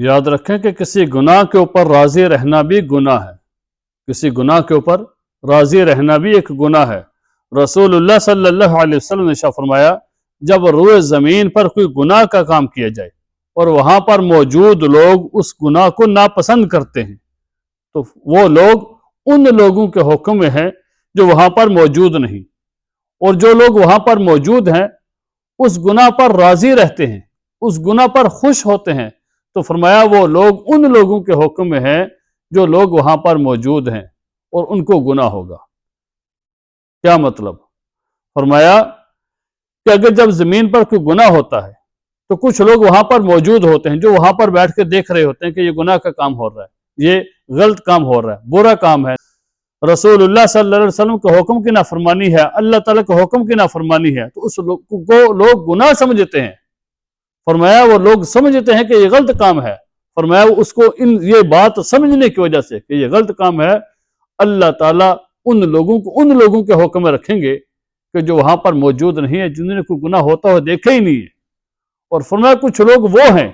یاد رکھیں کہ کسی گناہ کے اوپر راضی رہنا بھی گناہ ہے، کسی گناہ کے اوپر راضی رہنا بھی ایک گناہ ہے۔ رسول اللہ صلی اللہ علیہ وسلم نے ارشاد فرمایا، جب روئے زمین پر کوئی گناہ کا کام کیا جائے اور وہاں پر موجود لوگ اس گناہ کو ناپسند کرتے ہیں تو وہ لوگ ان لوگوں کے حکم میں ہیں جو وہاں پر موجود نہیں، اور جو لوگ وہاں پر موجود ہیں اس گناہ پر راضی رہتے ہیں، اس گناہ پر خوش ہوتے ہیں، تو فرمایا وہ لوگ ان لوگوں کے حکم میں ہیں جو لوگ وہاں پر موجود ہیں اور ان کو گناہ ہوگا۔ کیا مطلب؟ فرمایا کہ اگر جب زمین پر کوئی گناہ ہوتا ہے تو کچھ لوگ وہاں پر موجود ہوتے ہیں جو وہاں پر بیٹھ کے دیکھ رہے ہوتے ہیں کہ یہ گناہ کا کام ہو رہا ہے، یہ غلط کام ہو رہا ہے، برا کام ہے، رسول اللہ صلی اللہ علیہ وسلم کے حکم کی نافرمانی ہے، اللہ تعالیٰ کے حکم کی نافرمانی ہے، تو اس کو لوگ گناہ سمجھتے ہیں۔ فرمایا وہ لوگ سمجھتے ہیں کہ یہ غلط کام ہے، فرمایا وہ اس کو یہ بات سمجھنے کی وجہ سے کہ یہ غلط کام ہے، اللہ تعالیٰ ان لوگوں کے حکم میں رکھیں گے کہ جو وہاں پر موجود نہیں ہے، جنہوں نے کوئی گناہ ہوتا ہوا دیکھا ہی نہیں ہے۔ اور فرمایا کچھ لوگ وہ ہیں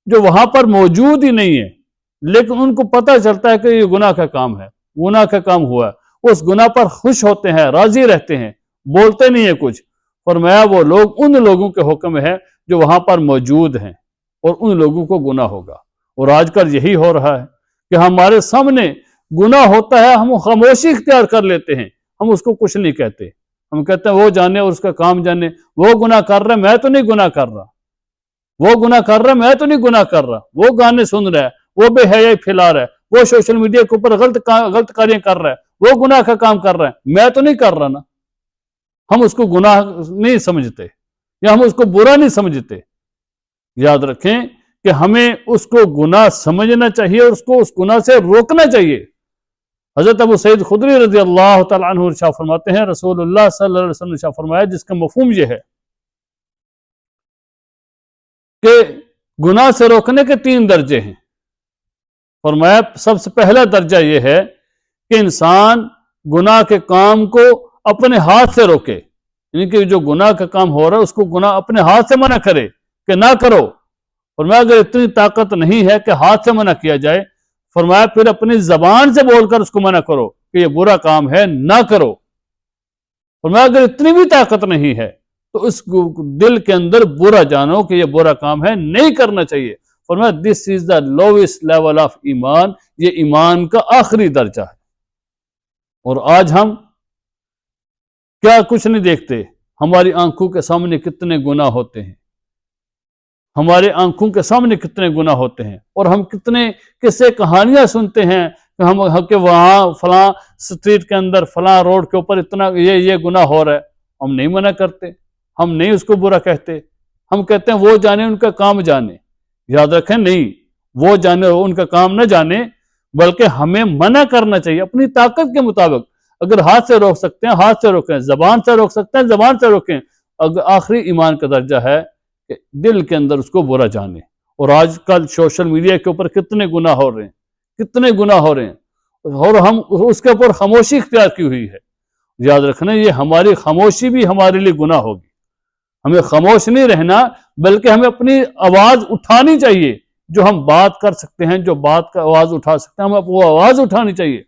جو وہاں پر موجود ہی نہیں ہیں لیکن ان کو پتہ چلتا ہے کہ یہ گناہ کا کام ہے، گناہ کا کام ہوا ہے، اس گناہ پر خوش ہوتے ہیں، راضی رہتے ہیں، بولتے نہیں ہیں کچھ۔ فرمایا وہ لوگ ان لوگوں کے حکم میں ہے جو وہاں پر موجود ہیں اور ان لوگوں کو گناہ ہوگا۔ اور آج کل یہی ہو رہا ہے کہ ہمارے سامنے گناہ ہوتا ہے، ہم خاموشی اختیار کر لیتے ہیں، ہم اس کو کچھ نہیں کہتے، ہم کہتے ہیں وہ جانے اور اس کا کام جانے، وہ گناہ کر رہا ہے میں تو نہیں گناہ کر رہا، وہ گناہ کر رہا ہے میں تو نہیں گناہ کر رہا، وہ گانے سن رہا ہے، وہ بے حیائی پھیلا رہا ہے، وہ سوشل میڈیا کے اوپر غلط کاریاں کر رہا ہے، وہ گناہ کا کام کر رہا ہے، میں تو نہیں کر رہا نا۔ ہم اس کو گناہ نہیں سمجھتے یا ہم اس کو برا نہیں سمجھتے۔ یاد رکھیں کہ ہمیں اس کو گناہ سمجھنا چاہیے اور اس کو اس گناہ سے روکنا چاہیے۔ حضرت ابو سعید خدری رضی اللہ تعالیٰ عنہ ارشاد فرماتے ہیں، رسول اللہ صلی اللہ علیہ وسلم نے ارشاد فرمایا، جس کا مفہوم یہ ہے کہ گناہ سے روکنے کے 3 درجے ہیں۔ فرمایا سب سے پہلا درجہ یہ ہے کہ انسان گناہ کے کام کو اپنے ہاتھ سے روکے، یعنی کہ جو گناہ کا کام ہو رہا ہے اس کو گناہ اپنے ہاتھ سے منع کرے کہ نہ کرو۔ فرمایا اگر اتنی طاقت نہیں ہے کہ ہاتھ سے منع کیا جائے، فرمایا پھر اپنی زبان سے بول کر اس کو منع کرو کہ یہ برا کام ہے، نہ کرو۔ فرمایا اگر اتنی بھی طاقت نہیں ہے تو اس دل کے اندر برا جانو کہ یہ برا کام ہے، نہیں کرنا چاہیے۔ فرمایا دس از دا لویسٹ لیول آف ایمان، یہ ایمان کا آخری درجہ ہے۔ اور آج ہم کیا کچھ نہیں دیکھتے، ہماری آنکھوں کے سامنے کتنے گناہ ہوتے ہیں، ہمارے آنکھوں کے سامنے کتنے گناہ ہوتے ہیں، اور ہم کتنے قصے کہانیاں سنتے ہیں کہ وہاں فلاں سٹریٹ کے اندر فلاں روڈ کے اوپر اتنا یہ گناہ ہو رہا ہے۔ ہم نہیں منع کرتے، ہم نہیں اس کو برا کہتے، ہم کہتے ہیں وہ جانے ان کا کام جانے۔ یاد رکھیں نہیں، وہ جانے ان کا کام نہ جانے، بلکہ ہمیں منع کرنا چاہیے اپنی طاقت کے مطابق۔ اگر ہاتھ سے روک سکتے ہیں ہاتھ سے روکیں، زبان سے روک سکتے ہیں زبان سے روکیں۔ اگر آخری ایمان کا درجہ ہے کہ دل کے اندر اس کو برا جانے۔ اور آج کل سوشل میڈیا کے اوپر کتنے گناہ ہو رہے ہیں، کتنے گناہ ہو رہے ہیں، اور ہم اس کے اوپر خاموشی اختیار کی ہوئی ہے۔ یاد رکھنا یہ ہماری خاموشی بھی ہمارے لیے گناہ ہوگی۔ ہمیں خاموش نہیں رہنا بلکہ ہمیں اپنی آواز اٹھانی چاہیے، جو ہم بات کر سکتے ہیں، جو بات کا آواز اٹھا سکتے ہیں، ہمیں وہ آواز اٹھانی چاہیے۔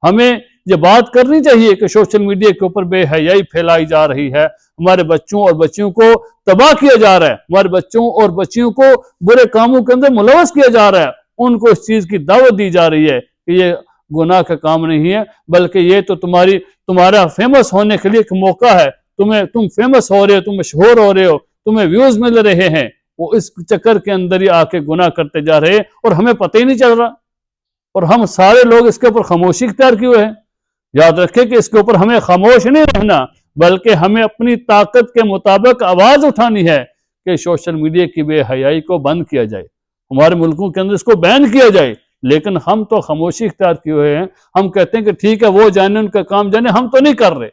ہمیں یہ بات کرنی چاہیے کہ سوشل میڈیا کے اوپر بے حیائی پھیلائی جا رہی ہے، ہمارے بچوں اور بچیوں کو تباہ کیا جا رہا ہے، ہمارے بچوں اور بچیوں کو برے کاموں کے اندر ملوث کیا جا رہا ہے، ان کو اس چیز کی دعوت دی جا رہی ہے کہ یہ گناہ کا کام نہیں ہے، بلکہ یہ تو تمہارا فیمس ہونے کے لیے ایک موقع ہے، تم فیمس ہو رہے ہو، تم مشہور ہو رہے ہو، تمہیں ویوز مل رہے ہیں۔ وہ اس چکر کے اندر ہی آ کے گناہ کرتے جا رہے ہیں اور ہمیں پتہ ہی نہیں چل رہا، اور ہم سارے لوگ اس کے اوپر خاموشی اختیار کیے ہوئے ہیں۔ یاد رکھیں کہ اس کے اوپر ہمیں خاموش نہیں رہنا بلکہ ہمیں اپنی طاقت کے مطابق آواز اٹھانی ہے کہ سوشل میڈیا کی بے حیائی کو بند کیا جائے، ہمارے ملکوں کے اندر اس کو بین کیا جائے۔ لیکن ہم تو خاموشی اختیار کیے ہوئے ہیں، ہم کہتے ہیں کہ ٹھیک ہے وہ جانے ان کا کام جانے، ہم تو نہیں کر رہے،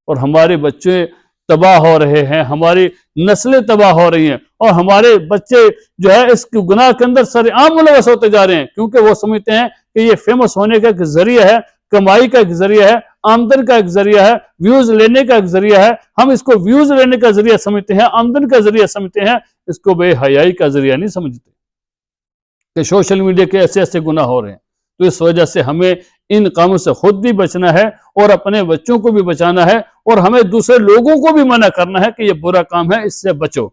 اور ہمارے بچے تباہ ہو رہے ہیں، ہماری نسلیں تباہ ہو رہی ہیں، اور ہمارے بچے جو ہے اس گناہ کے اندر سر عام ملوث ہوتے جا رہے ہیں، کیونکہ وہ سمجھتے ہیں کہ یہ فیمس ہونے کا ایک ذریعہ ہے، کمائی کا ایک ذریعہ ہے، آمدن کا ایک ذریعہ ہے، ویوز لینے کا ایک ذریعہ ہے۔ ہم اس کو ویوز لینے کا ذریعہ سمجھتے ہیں، آمدن کا ذریعہ سمجھتے ہیں، اس کو بے حیائی کا ذریعہ نہیں سمجھتے۔ کہ سوشل میڈیا کے ایسے ایسے گناہ ہو رہے ہیں. تو اس وجہ سے ہمیں ان کاموں سے خود بھی بچنا ہے اور اپنے بچوں کو بھی بچانا ہے، اور ہمیں دوسرے لوگوں کو بھی منع کرنا ہے کہ یہ برا کام ہے، اس سے بچو.